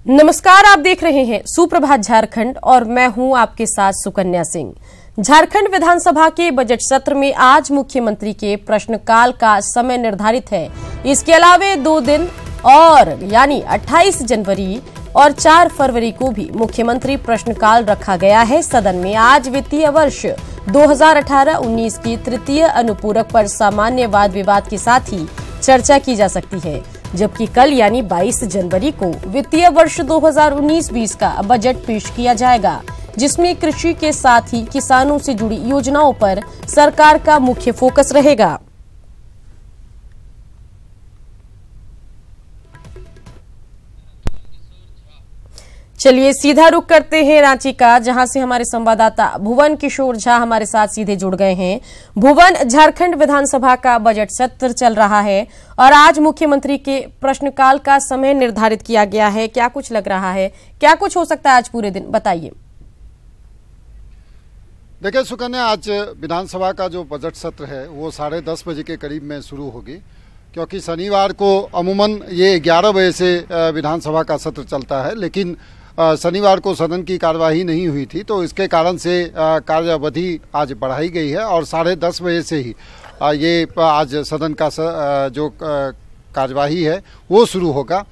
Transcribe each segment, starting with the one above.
नमस्कार, आप देख रहे हैं सुप्रभात झारखंड और मैं हूं आपके साथ सुकन्या सिंह। झारखंड विधानसभा के बजट सत्र में आज मुख्यमंत्री के प्रश्नकाल का समय निर्धारित है। इसके अलावे 2 दिन और यानी 28 जनवरी और 4 फरवरी को भी मुख्यमंत्री प्रश्नकाल रखा गया है। सदन में आज वित्तीय वर्ष 2018-19 की तृतीय अनुपूरक पर सामान्य वाद विवाद के साथ ही चर्चा की जा सकती है, जबकि कल यानी 22 जनवरी को वित्तीय वर्ष 2019-20 का बजट पेश किया जाएगा, जिसमें कृषि के साथ ही किसानों से जुड़ी योजनाओं पर सरकार का मुख्य फोकस रहेगा। चलिए सीधा रुख करते हैं रांची का, जहां से हमारे संवाददाता भुवन किशोर झा हमारे साथ सीधे जुड़ गए हैं। भुवन, झारखंड विधानसभा का बजट सत्र चल रहा है और आज मुख्यमंत्री के प्रश्नकाल का समय निर्धारित किया गया है। क्या कुछ लग रहा है, क्या कुछ हो सकता है आज पूरे दिन, बताइए। देखिए सुकन्या, आज विधानसभा का जो बजट सत्र है वो 10:30 बजे के करीब में शुरू होगी, क्योंकि शनिवार को अमूमन ये 11 बजे से विधानसभा का सत्र चलता है, लेकिन शनिवार को सदन की कार्यवाही नहीं हुई थी, तो इसके कारण से कार्यावधि आज बढ़ाई गई है और 10:30 बजे से ही ये आज सदन का जो कार्यवाही है वो शुरू होगा।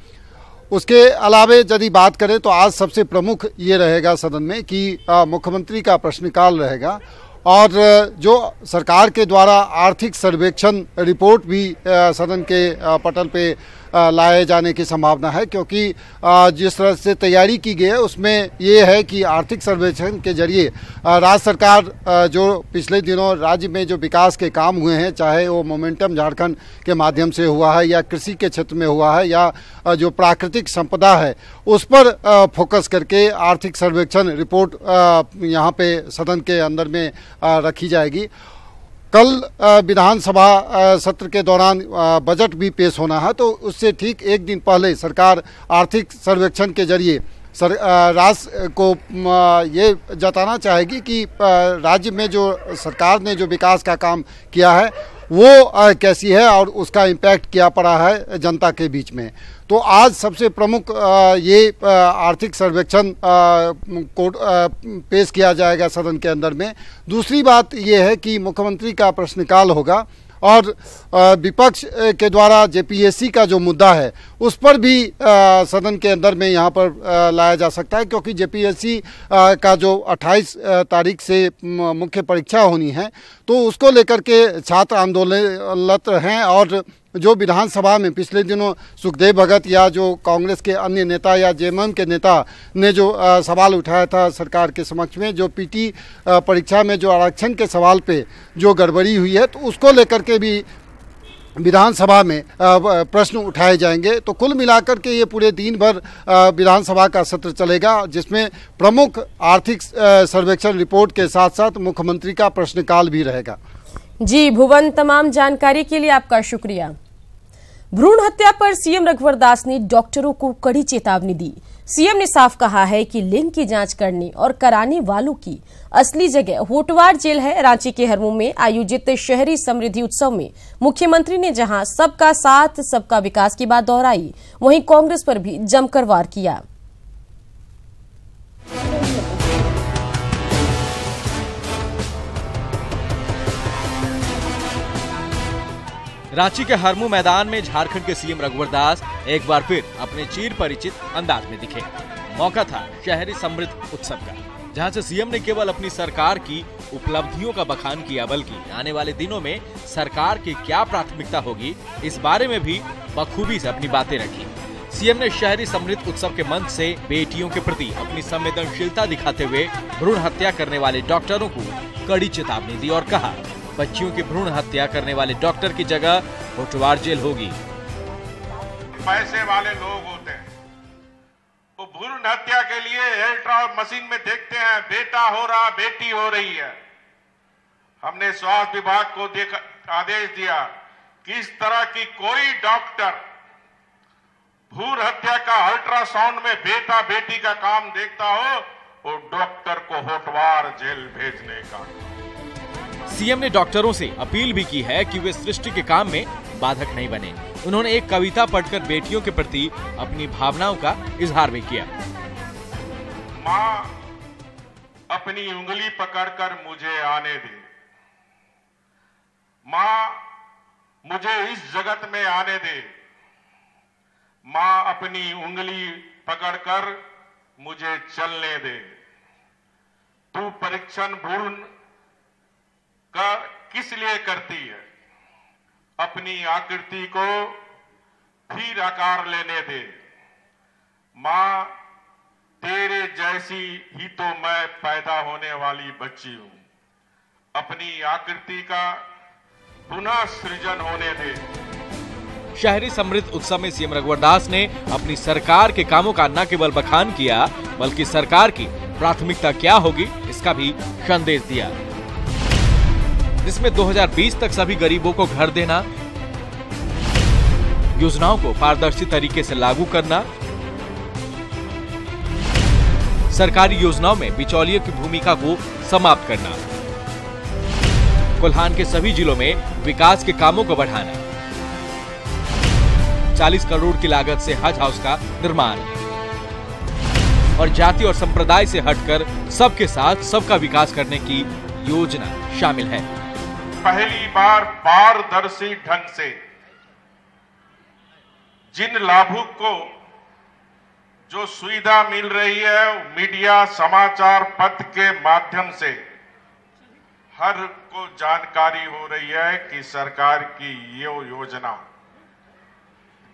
उसके अलावे यदि बात करें तो आज सबसे प्रमुख ये रहेगा सदन में कि मुख्यमंत्री का प्रश्नकाल रहेगा और जो सरकार के द्वारा आर्थिक सर्वेक्षण रिपोर्ट भी सदन के पटल पे लाए जाने की संभावना है, क्योंकि जिस तरह से तैयारी की गई है उसमें ये है कि आर्थिक सर्वेक्षण के जरिए राज्य सरकार जो पिछले दिनों राज्य में जो विकास के काम हुए हैं, चाहे वो मोमेंटम झारखंड के माध्यम से हुआ है या कृषि के क्षेत्र में हुआ है या जो प्राकृतिक संपदा है, उस पर फोकस करके आर्थिक सर्वेक्षण रिपोर्ट यहाँ पे सदन के अंदर में रखी जाएगी। कल विधानसभा सत्र के दौरान बजट भी पेश होना है, तो उससे ठीक एक दिन पहले सरकार आर्थिक सर्वेक्षण के जरिए राज्य को ये जताना चाहेगी कि राज्य में जो सरकार ने जो विकास का काम किया है वो कैसी है और उसका इम्पैक्ट क्या पड़ा है जनता के बीच में। तो आज सबसे प्रमुख ये आर्थिक सर्वेक्षण को पेश किया जाएगा सदन के अंदर में। दूसरी बात ये है कि मुख्यमंत्री का प्रश्नकाल होगा और विपक्ष के द्वारा जेपीएससी का जो मुद्दा है उस पर भी सदन के अंदर में यहाँ पर लाया जा सकता है, क्योंकि जेपीएससी का जो 28 तारीख से मुख्य परीक्षा होनी है, तो उसको लेकर के छात्र आंदोलनरत हैं और जो विधानसभा में पिछले दिनों सुखदेव भगत या जो कांग्रेस के अन्य नेता या जेएमएम के नेता ने जो सवाल उठाया था सरकार के समक्ष में, जो पीटी परीक्षा में जो आरक्षण के सवाल पे जो गड़बड़ी हुई है, तो उसको लेकर के भी विधानसभा में प्रश्न उठाए जाएंगे। तो कुल मिलाकर के ये पूरे दिन भर विधानसभा का सत्र चलेगा, जिसमें प्रमुख आर्थिक सर्वेक्षण रिपोर्ट के साथ साथ मुख्यमंत्री का प्रश्नकाल भी रहेगा। जी भुवन, तमाम जानकारी के लिए आपका शुक्रिया। भ्रूण हत्या पर सीएम रघुवर दास ने डॉक्टरों को कड़ी चेतावनी दी। सीएम ने साफ कहा है कि लिंग की जांच करने और कराने वालों की असली जगह होटवार जेल है। रांची के हरमू में आयोजित शहरी समृद्धि उत्सव में मुख्यमंत्री ने जहां सबका साथ सबका विकास की बात दोहराई, वहीं कांग्रेस पर भी जमकर वार किया। रांची के हरमू मैदान में झारखंड के सीएम रघुवर दास एक बार फिर अपने चिर परिचित अंदाज में दिखे। मौका था शहरी समृद्ध उत्सव का, जहां से सीएम ने केवल अपनी सरकार की उपलब्धियों का बखान किया, बल्कि आने वाले दिनों में सरकार की क्या प्राथमिकता होगी इस बारे में भी बखूबी से अपनी बातें रखी। सीएम ने शहरी समृद्ध उत्सव के मंच से बेटियों के प्रति अपनी संवेदनशीलता दिखाते हुए भ्रूण हत्या करने वाले डॉक्टरों को कड़ी चेतावनी दी और कहा, बच्चियों की भ्रूण हत्या करने वाले डॉक्टर की जगह होटवार जेल होगी। पैसे वाले लोग होते हैं, वो भ्रूण हत्या के लिए अल्ट्रासाउंड मशीन में देखते हैं बेटा हो रहा बेटी हो रही है। हमने स्वास्थ्य विभाग को आदेश दिया कि इस तरह की कोई डॉक्टर भ्रूण हत्या का अल्ट्रासाउंड में बेटा बेटी का काम देखता हो, वो डॉक्टर को होटवार जेल भेजने का। सीएम ने डॉक्टरों से अपील भी की है कि वे सृष्टि के काम में बाधक नहीं बने। उन्होंने एक कविता पढ़कर बेटियों के प्रति अपनी भावनाओं का इजहार भी किया। माँ अपनी उंगली पकड़कर मुझे आने दे, माँ मुझे इस जगत में आने दे, माँ अपनी उंगली पकड़कर मुझे चलने दे। तू परीक्षण भूल का किस लिए करती है, अपनी आकृति को फिर आकार लेने दे। माँ तेरे जैसी ही तो मैं पैदा होने वाली बच्ची हूं, अपनी आकृति का पुनः सृजन होने दे। शहरी समृद्ध उत्सव में सीएम रघुवर दास ने अपनी सरकार के कामों का न केवल बखान किया, बल्कि सरकार की प्राथमिकता क्या होगी इसका भी संदेश दिया, जिसमें 2020 तक सभी गरीबों को घर देना, योजनाओं को पारदर्शी तरीके से लागू करना, सरकारी योजनाओं में बिचौलिए की भूमिका को समाप्त करना, कोल्हान के सभी जिलों में विकास के कामों को बढ़ाना, 40 करोड़ की लागत से हज हाउस का निर्माण और जाति और संप्रदाय से हटकर सबके साथ सबका विकास करने की योजना शामिल है। पहली बार पारदर्शी ढंग से जिन लाभुक को जो सुविधा मिल रही है, मीडिया समाचार पत्र के माध्यम से हर को जानकारी हो रही है कि सरकार की ये योजना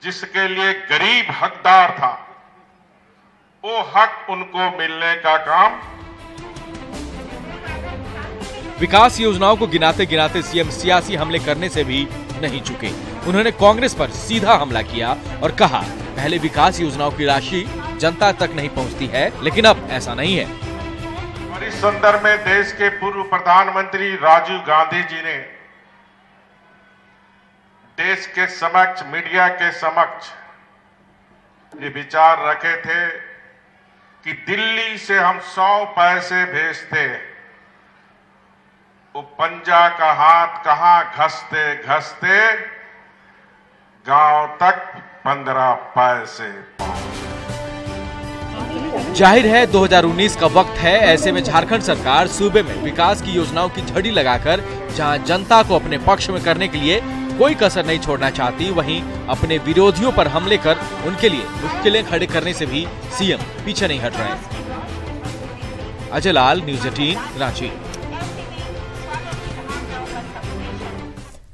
जिसके लिए गरीब हकदार था, वो हक उनको मिलने का काम। विकास योजनाओं को गिनाते गिनाते सीएम सियासी हमले करने से भी नहीं चुके। उन्होंने कांग्रेस पर सीधा हमला किया और कहा, पहले विकास योजनाओं की राशि जनता तक नहीं पहुंचती है, लेकिन अब ऐसा नहीं है। और इस संदर्भ में देश के पूर्व प्रधानमंत्री राजीव गांधी जी ने देश के समक्ष, मीडिया के समक्ष ये विचार रखे थे कि दिल्ली से हम 100 पैसे भेजते, वो पंजा का हाथ कहां घसते घसते गांव तक 15 पैसे। जाहिर है 2019 का वक्त है, ऐसे में झारखंड सरकार सूबे में विकास की योजनाओं की झड़ी लगाकर जहां जनता को अपने पक्ष में करने के लिए कोई कसर नहीं छोड़ना चाहती, वहीं अपने विरोधियों पर हमले कर उनके लिए मुश्किलें खड़े करने से भी सीएम पीछे नहीं हट रहे। अजय लाल, न्यूज़ 18, रांची।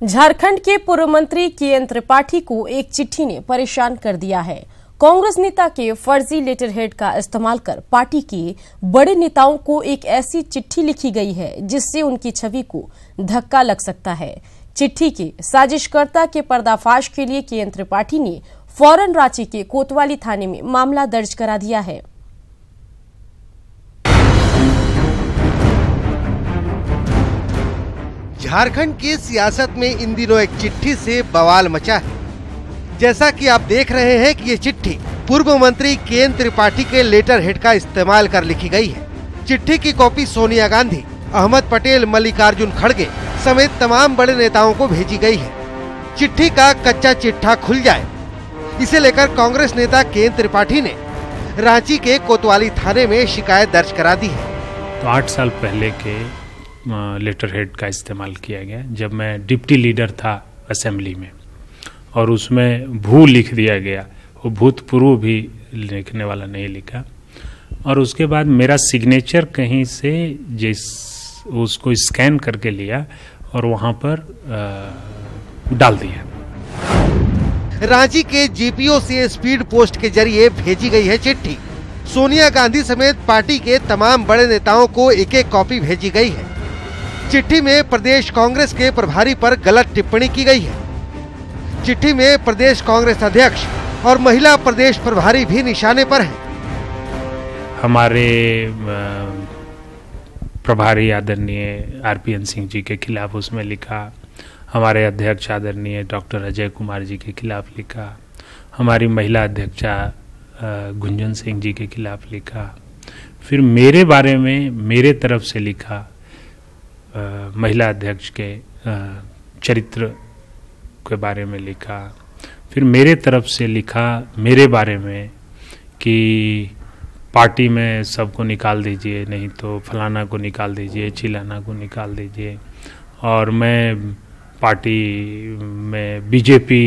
झारखंड के पूर्व मंत्री के.एन. त्रिपाठी को एक चिट्ठी ने परेशान कर दिया है। कांग्रेस नेता के फर्जी लेटर हेड का इस्तेमाल कर पार्टी के बड़े नेताओं को एक ऐसी चिट्ठी लिखी गई है जिससे उनकी छवि को धक्का लग सकता है। चिट्ठी के साजिशकर्ता के पर्दाफाश के लिए के.एन. त्रिपाठी ने फौरन रांची के कोतवाली थाने में मामला दर्ज करा दिया है। झारखंड की सियासत में इन दिनों एक चिट्ठी से बवाल मचा है। जैसा कि आप देख रहे हैं कि ये चिट्ठी पूर्व मंत्री के.एन. त्रिपाठी के लेटर हेड का इस्तेमाल कर लिखी गई है। चिट्ठी की कॉपी सोनिया गांधी, अहमद पटेल, मल्लिकार्जुन खड़गे समेत तमाम बड़े नेताओं को भेजी गई है। चिट्ठी का कच्चा चिट्ठा खुल जाए, इसे लेकर कांग्रेस नेता के.एन. त्रिपाठी ने रांची के कोतवाली थाने में शिकायत दर्ज करा दी है। तो 8 साल पहले के लेटर हेड का इस्तेमाल किया गया, जब मैं डिप्टी लीडर था असेंबली में, और उसमें भू लिख दिया गया, वो भूतपूर्व भी लिखने वाला नहीं लिखा, और उसके बाद मेरा सिग्नेचर कहीं से उसको स्कैन करके लिया और वहां पर डाल दिया। रांची के जीपीओ से स्पीड पोस्ट के जरिए भेजी गई है चिट्ठी। सोनिया गांधी समेत पार्टी के तमाम बड़े नेताओं को एक एक कॉपी भेजी गई है। चिट्ठी में प्रदेश कांग्रेस के प्रभारी पर गलत टिप्पणी की गई है। चिट्ठी में प्रदेश कांग्रेस अध्यक्ष और महिला प्रदेश प्रभारी भी निशाने पर हैं। हमारे प्रभारी आदरणीय आरपीएन सिंह जी के खिलाफ उसमें लिखा, हमारे अध्यक्ष आदरणीय डॉक्टर अजय कुमार जी के खिलाफ लिखा, हमारी महिला अध्यक्षा गुंजन सिंह जी के खिलाफ लिखा, फिर मेरे बारे में मेरे तरफ से लिखा, महिला अध्यक्ष के चरित्र के बारे में लिखा, फिर मेरे तरफ से लिखा मेरे बारे में कि पार्टी में सबको निकाल दीजिए, नहीं तो फलाना को निकाल दीजिए, चिलाना को निकाल दीजिए, और मैं पार्टी में बीजेपी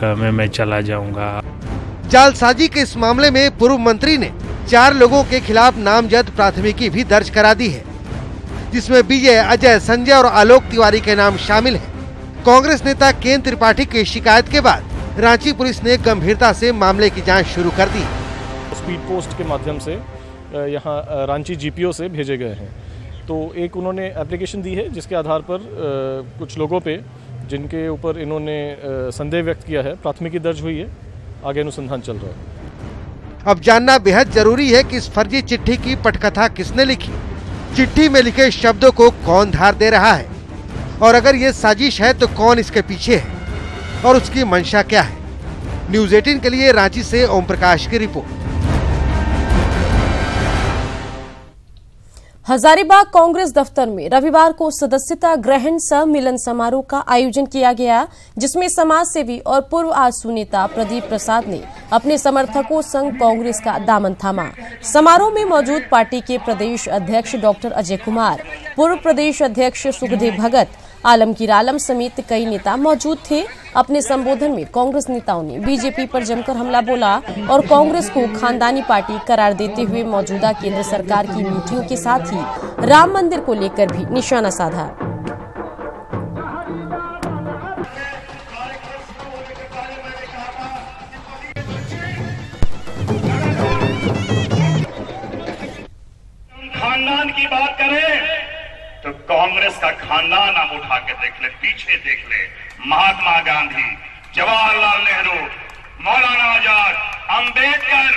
में मैं चला जाऊंगा। जालसाजी के इस मामले में पूर्व मंत्री ने 4 लोगों के खिलाफ नामजद प्राथमिकी भी दर्ज करा दी है, जिसमें विजय, अजय, संजय और आलोक तिवारी के नाम शामिल हैं। कांग्रेस नेता केन त्रिपाठी की शिकायत के बाद रांची पुलिस ने गंभीरता से मामले की जांच शुरू कर दी। स्पीड पोस्ट के माध्यम से यहाँ रांची जीपीओ से भेजे गए हैं। तो एक उन्होंने एप्लीकेशन दी है जिसके आधार पर कुछ लोगों पे जिनके ऊपर इन्होंने संदेह व्यक्त किया है, प्राथमिकी दर्ज हुई है, आगे अनुसंधान चल रहा है। अब जानना बेहद जरूरी है कि इस फर्जी चिट्ठी की पटकथा किसने लिखी, चिट्ठी में लिखे शब्दों को कौन धार दे रहा है, और अगर ये साजिश है तो कौन इसके पीछे है और उसकी मंशा क्या है। न्यूज़ 18 के लिए रांची से ओम प्रकाश की रिपोर्ट। हजारीबाग कांग्रेस दफ्तर में रविवार को सदस्यता ग्रहण सम्मिलन समारोह का आयोजन किया गया, जिसमें समाज सेवी और पूर्व आजसू नेता प्रदीप प्रसाद ने अपने समर्थकों संग कांग्रेस का दामन थामा। समारोह में मौजूद पार्टी के प्रदेश अध्यक्ष डॉक्टर अजय कुमार, पूर्व प्रदेश अध्यक्ष सुखदेव भगत, आलमगीर आलम समेत कई नेता मौजूद थे। अपने संबोधन में कांग्रेस नेताओं ने बीजेपी पर जमकर हमला बोला और कांग्रेस को खानदानी पार्टी करार देते हुए मौजूदा केंद्र सरकार की नीतियों के साथ ही राम मंदिर को लेकर भी निशाना साधा। खानदान की बात करें तो कांग्रेस का खानदान आप उठा के देख ले, पीछे देख ले, महात्मा गांधी, जवाहरलाल नेहरू, मौलाना आजाद, अंबेडकर,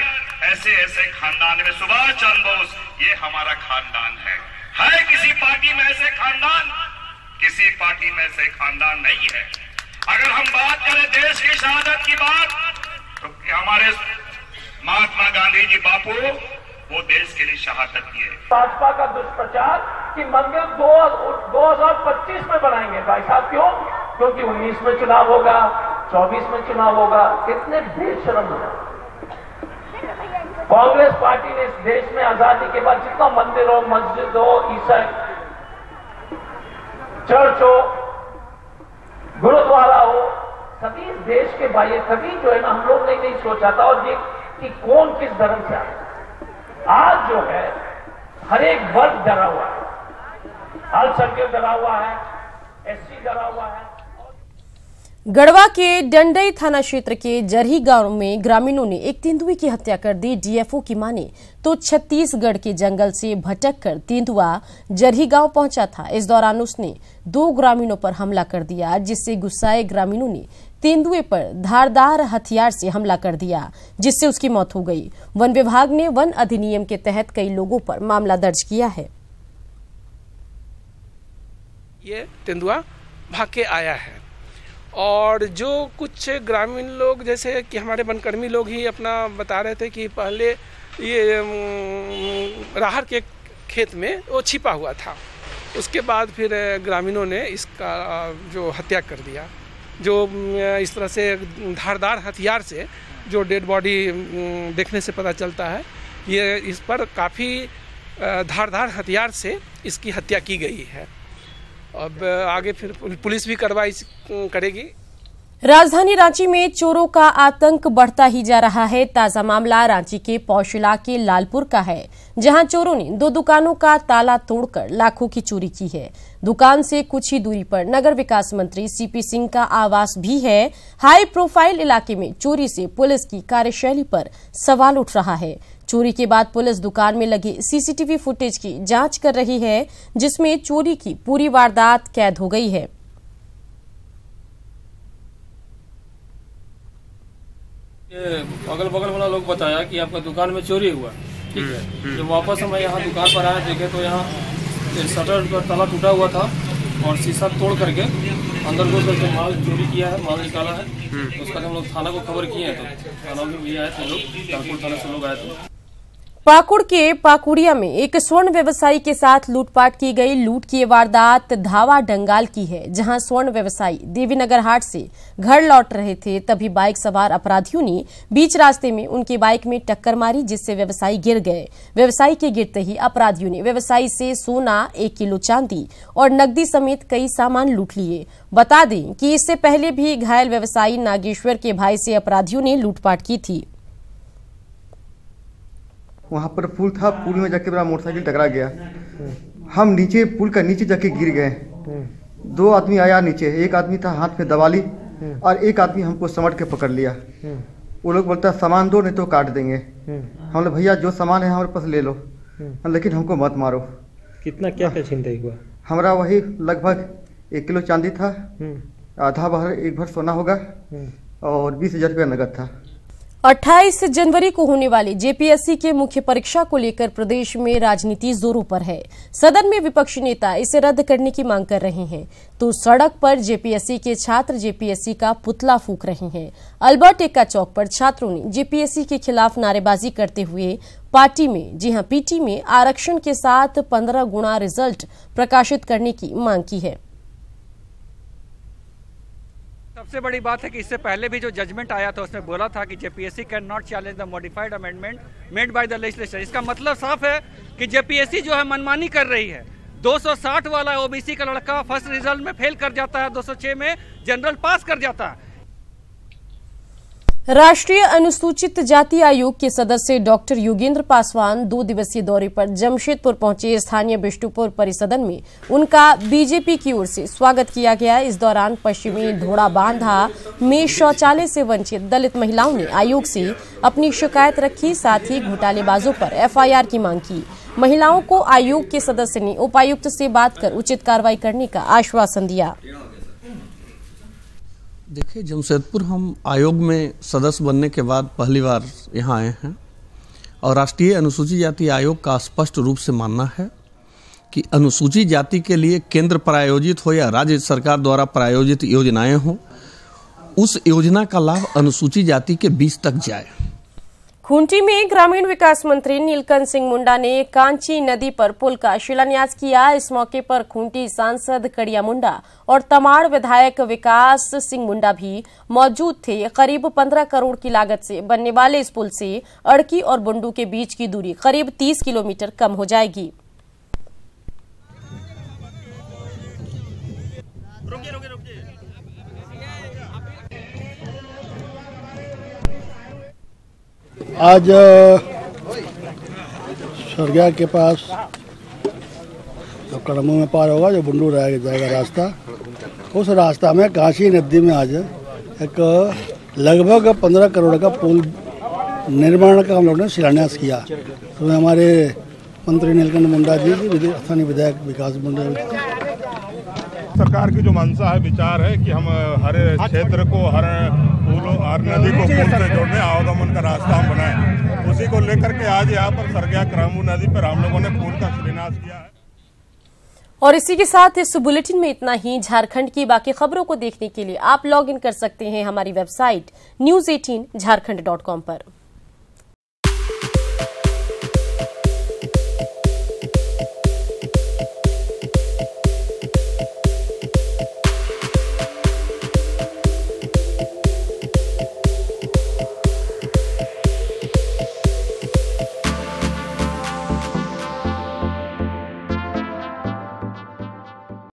ऐसे ऐसे खानदान में सुभाष चंद्र बोस, ये हमारा खानदान है किसी पार्टी में ऐसे खानदान? किसी पार्टी में ऐसे खानदान नहीं है। अगर हम बात करें देश की शहादत की बात, तो हमारे महात्मा गांधी जी बापू वो देश के लिए शहादत किए। भाजपा का दुष्प्रचार कि मंदिर 2025 में बनाएंगे। भाई साहब क्यों? क्योंकि 19 में चुनाव होगा, 24 में चुनाव होगा। कितने बेशर्म है। कांग्रेस पार्टी ने इस देश में आजादी के बाद जितना मंदिर हो, मस्जिद हो, ईसाई चर्च हो, गुरुद्वारा हो, सभी इस देश के भाई, सभी जो है ना, हम लोग ने नहीं सोचा था और ये कि कौन किस धर्म से आए। आज जो है हर एक वर्ग डरा हुआ है, अल्पसंख्यक डरा हुआ है, एससी डरा हुआ है। गढ़वा के डंडई थाना क्षेत्र के जरही गांव में ग्रामीणों ने एक तेंदुए की हत्या कर दी। डीएफओ की माने तो छत्तीसगढ़ के जंगल से भटक कर तेंदुआ जरही गांव पहुंचा था। इस दौरान उसने 2 ग्रामीणों पर हमला कर दिया, जिससे गुस्साए ग्रामीणों ने तेंदुए पर धारदार हथियार से हमला कर दिया, जिससे उसकी मौत हो गई। वन विभाग ने वन अधिनियम के तहत कई लोगों पर मामला दर्ज किया है। ये तेंदुआ भाग के आया है और जो कुछ ग्रामीण लोग जैसे कि हमारे वनकर्मी लोग ही अपना बता रहे थे कि पहले ये राहर के खेत में वो छिपा हुआ था। उसके बाद फिर ग्रामीणों ने इसका जो हत्या कर दिया, जो इस तरह से धारदार हथियार से जो डेड बॉडी देखने से पता चलता है, ये इस पर काफ़ी धारदार हथियार से इसकी हत्या की गई है। अब आगे फिर पुलिस भी कार्रवाई करेगी। राजधानी रांची में चोरों का आतंक बढ़ता ही जा रहा है। ताजा मामला रांची के पौष इलाके लालपुर का है, जहां चोरों ने 2 दुकानों का ताला तोड़कर लाखों की चोरी की है। दुकान से कुछ ही दूरी पर नगर विकास मंत्री सीपी सिंह का आवास भी है। हाई प्रोफाइल इलाके में चोरी से पुलिस की कार्यशैली पर सवाल उठ रहा है। चोरी के बाद पुलिस दुकान में लगे सीसीटीवी फुटेज की जांच कर रही है, जिसमें चोरी की पूरी वारदात कैद हो गई है। अगल बगल वाला लोग बताया कि आपका दुकान में चोरी हुआ, ठीक है। जब वापस हम यहाँ दुकान पर आए देखे तो यहाँ शटर का ताला टूटा हुआ था और शीशा तोड़ करके अंदर घुस करके माल चोरी किया है, माल निकाला है। उसका हम लोग थाना को खबर किए हैं, तो थाना में भी आए थे लोग, कानपुर थाना से लोग आए थे। पाकुड़ के पाकुड़िया में एक स्वर्ण व्यवसायी के साथ लूटपाट की गई। लूट की वारदात धावा डंगाल की है, जहां स्वर्ण व्यवसायी देवीनगर हाट से घर लौट रहे थे, तभी बाइक सवार अपराधियों ने बीच रास्ते में उनकी बाइक में टक्कर मारी, जिससे व्यवसायी गिर गए। व्यवसायी के गिरते ही अपराधियों ने व्यवसायी से सोना, 1 किलो चांदी और नकदी समेत कई सामान लूट लिए। बता दें कि इससे पहले भी घायल व्यवसायी नागेश्वर के भाई से अपराधियों ने लूटपाट की थी। वहाँ पर पुल था, पुल में जाके मेरा मोटरसाइकिल टकरा गया। हम नीचे पुल का नीचे जाके गिर गए। 2 आदमी आया नीचे, एक आदमी था हाथ में दवाली और एक आदमी हमको समझ के पकड़ लिया। वो लोग बोलता सामान दो नहीं तो काट देंगे। हम लोग भैया जो सामान है हमारे पास ले लो, लेकिन हमको मत मारो। कितना क्या छिनतई हुआ? हमारा वही लगभग 1 किलो चांदी था, आधा भर 1 भर सोना होगा और 20,000 रुपया नकद था। 28 जनवरी को होने वाली जेपीएससी के मुख्य परीक्षा को लेकर प्रदेश में राजनीति जोरों पर है। सदन में विपक्षी नेता इसे रद्द करने की मांग कर रहे हैं, तो सड़क पर जेपीएससी के छात्र जेपीएससी का पुतला फूंक रहे हैं। अल्बर्ट एक्का चौक पर छात्रों ने जेपीएससी के खिलाफ नारेबाजी करते हुए पार्टी में, जी हां पीटी में आरक्षण के साथ 15 गुना रिजल्ट प्रकाशित करने की मांग की है। सबसे बड़ी बात है कि इससे पहले भी जो जजमेंट आया था उसमें बोला था कि JPSC can not challenge the modified amendment made by the legislature. इसका मतलब साफ है कि जेपीएससी जो है मनमानी कर रही है। 260 वाला ओबीसी का लड़का फर्स्ट रिजल्ट में फेल कर जाता है, 206 में जनरल पास कर जाता है। राष्ट्रीय अनुसूचित जाति आयोग के सदस्य डॉक्टर योगेंद्र पासवान 2 दिवसीय दौरे पर जमशेदपुर पहुंचे। स्थानीय बिष्टुपुर परिसदन में उनका बीजेपी की ओर से स्वागत किया गया। इस दौरान पश्चिमी धोड़ा बांधा में शौचालय से वंचित दलित महिलाओं ने आयोग से अपनी शिकायत रखी, साथ ही घोटालेबाजों पर एफआईआर की मांग की। महिलाओं को आयोग के सदस्य ने उपायुक्त से बात कर उचित कार्रवाई करने का आश्वासन दिया। देखिए, जमशेदपुर हम आयोग में सदस्य बनने के बाद पहली बार यहाँ आए हैं और राष्ट्रीय अनुसूचित जाति आयोग का स्पष्ट रूप से मानना है कि अनुसूचित जाति के लिए केंद्र प्रायोजित हो या राज्य सरकार द्वारा प्रायोजित योजनाएं हो, उस योजना का लाभ अनुसूचित जाति के बीच तक जाए। खूंटी में ग्रामीण विकास मंत्री नीलकंठ सिंह मुंडा ने कांची नदी पर पुल का शिलान्यास किया। इस मौके पर खूंटी सांसद कड़िया मुंडा और तमाड़ विधायक विकास सिंह मुंडा भी मौजूद थे। करीब 15 करोड़ की लागत से बनने वाले इस पुल से अड़की और बुंडू के बीच की दूरी करीब 30 किलोमीटर कम हो जाएगी। आज सरगिया के पास जो कड़मू में पार होगा, जो बुंडू जाएगा रास्ता, उस रास्ता में कांची नदी में आज एक लगभग 15 करोड़ का पुल निर्माण का हम लोगों ने शिलान्यास किया। तो हमारे मंत्री नीलकंठ मुंडा जी, स्थानीय विधायक विकास मुंडा। सरकार की जो मंशा है, विचार है कि हम हर क्षेत्र को, हर नदी को पुल से जोड़ने, आवागमन का रास्ता हम बनाएं, उसी को लेकर के आज यहाँ पर सरगिया क्रामू नदी पर हम लोगों ने पुल का शिलान्यास किया है। और इसी के साथ इस बुलेटिन में इतना ही। झारखंड की बाकी खबरों को देखने के लिए आप लॉग इन कर सकते हैं हमारी वेबसाइट news18jharkhand.com पर।